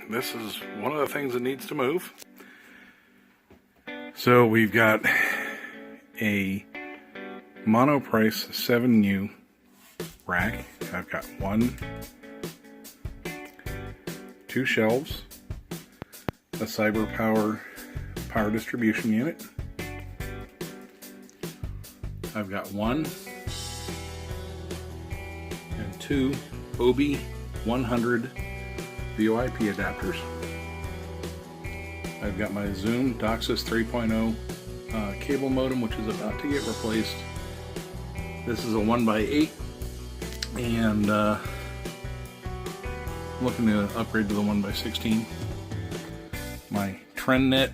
this is one of the things that needs to move. So we've got a Monoprice 7U rack. I've got 2 shelves, a CyberPower power distribution unit. I've got 1 and 2 OB100 VoIP adapters. I've got my Zoom DOCSIS 3.0 cable modem, which is about to get replaced. This is a 1x8, and I'm looking to upgrade to the 1x16. My TrendNet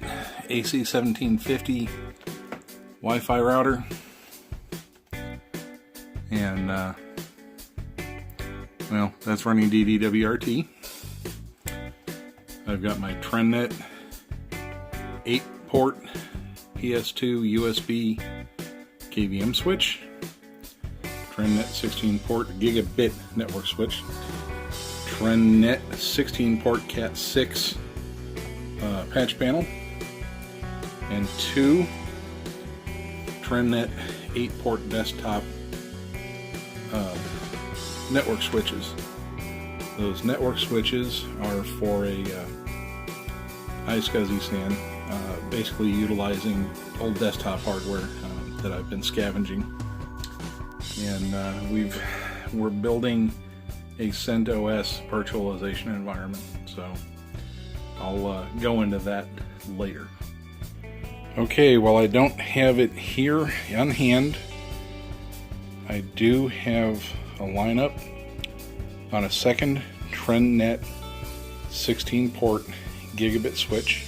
AC1750 Wi-Fi router, and well, that's running DDWRT. I've got my TrendNet 8-port PS2 USB KVM switch, TrendNet 16-port gigabit network switch, TrendNet 16-port Cat6 patch panel, and 2 TrendNet 8-port desktop network switches. Those network switches are for a iSCSI stand, basically utilizing old desktop hardware that I've been scavenging. And we're building a CentOS virtualization environment, so I'll go into that later. Okay, well, I don't have it here on hand. I do have a lineup on a second TrendNet 16-port gigabit switch.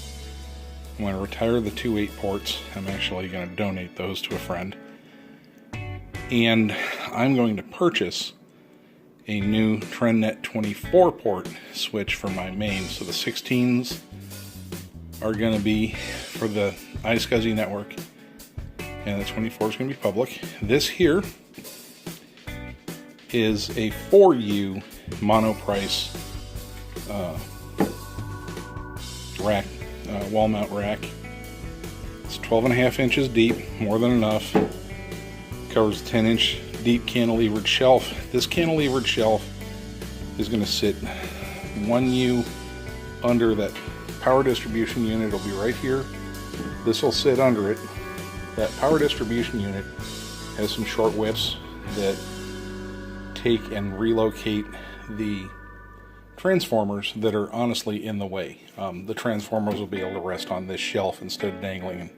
I'm going to retire the 2 8-ports. I'm actually going to donate those to a friend. And I'm going to purchase a new TrendNet 24-port switch for my main. So the 16s are going to be for the iSCSI network, and the 24 is going to be public. This here is a 4U Monoprice rack, wall mount rack. It's 12.5 inches deep, more than enough. Covers a 10-inch deep cantilevered shelf. This cantilevered shelf is going to sit 1U under that power distribution unit. It'll be right here. This will sit under it. That power distribution unit has some short whips that take and relocate the transformers that are honestly in the way. The transformers will be able to rest on this shelf instead of dangling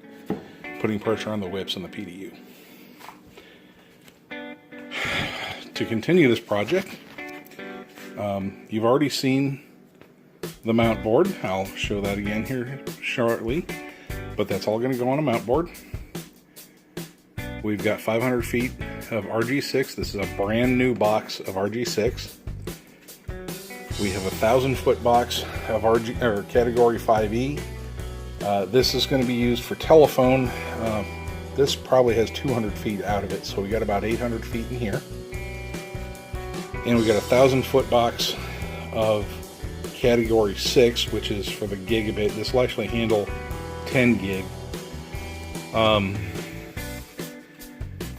and putting pressure on the whips and the PDU. To continue this project, you've already seen the mount board. I'll show that again here shortly, but that's all going to go on a mount board. We've got 500 feet of RG6. This is a brand new box of RG6. We have a 1,000-foot box of category 5E. This is going to be used for telephone. This probably has 200 feet out of it, so we got about 800 feet in here. And we got a 1,000-foot box of category 6, which is for the gigabit. This will actually handle 10 gig.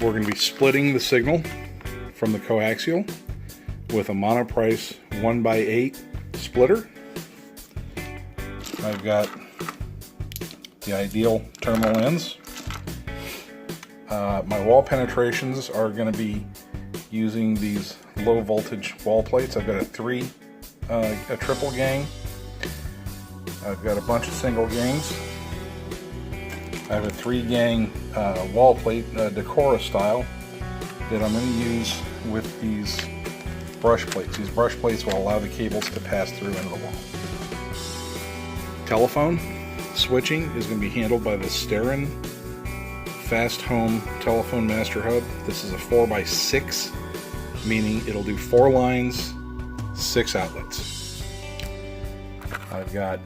We're going to be splitting the signal from the coaxial with a Monoprice 1x8 splitter. I've got the ideal terminal ends. My wall penetrations are going to be using these low voltage wall plates. I've got a triple gang. I've got a bunch of single gangs. I have a 3-gang wall plate, Decora style, that I'm going to use with these brush plates. These brush plates will allow the cables to pass through into the wall. Telephone switching is going to be handled by the Sterin Fast Home Telephone Master Hub. This is a 4x6, meaning it'll do 4 lines, 6 outlets. I've got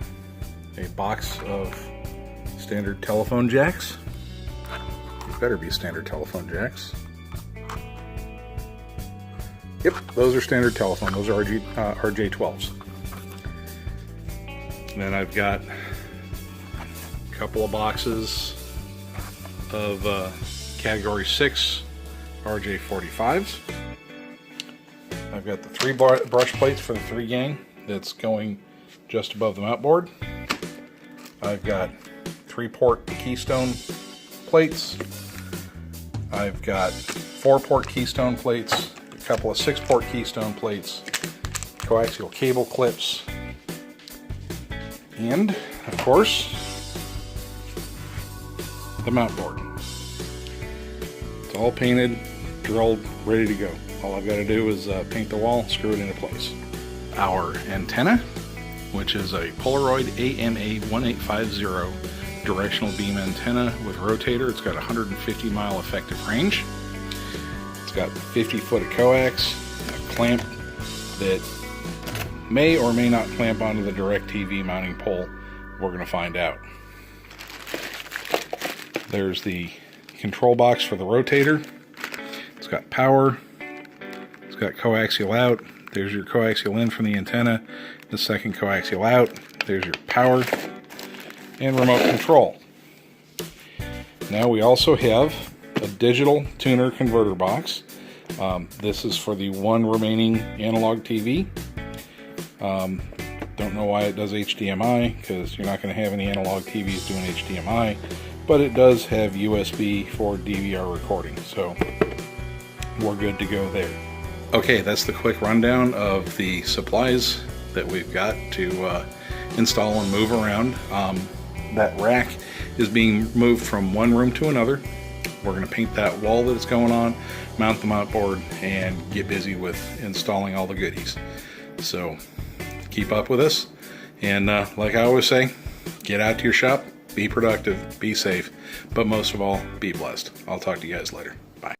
a box of standard telephone jacks. It better be standard telephone jacks. Yep, those are standard telephone. Those are RJ12s. And then I've got a couple of boxes of Category 6 RJ45s. I've got the 3 brush plates for the 3 gang that's going just above the mount board. I've got 3-port Keystone plates. I've got 4-port Keystone plates, a couple of 6-port Keystone plates, coaxial cable clips, and of course the mount board. It's all painted, drilled, ready to go. All I've got to do is paint the wall, screw it into place. Our antenna, which is a Polaroid AMA1850 directional beam antenna with rotator. It's got 150 mile effective range. It's got 50 foot of coax, a clamp that may or may not clamp onto the DirecTV mounting pole. We're going to find out. There's the control box for the rotator. It's got power. It's got coaxial out. There's your coaxial in from the antenna. The second coaxial out. There's your power and remote control. Now we also have a digital tuner converter box. This is for the one remaining analog TV. Don't know why it does HDMI, because you're not going to have any analog TVs doing HDMI, but it does have USB for DVR recording, so we're good to go there. Okay, that's the quick rundown of the supplies that we've got to install and move around. That rack is being moved from one room to another. We're going to paint that wall that it's going on, mount the mount board, and get busy with installing all the goodies. So keep up with us, and like I always say, get out to your shop, be productive, be safe, but most of all, be blessed. I'll talk to you guys later. Bye.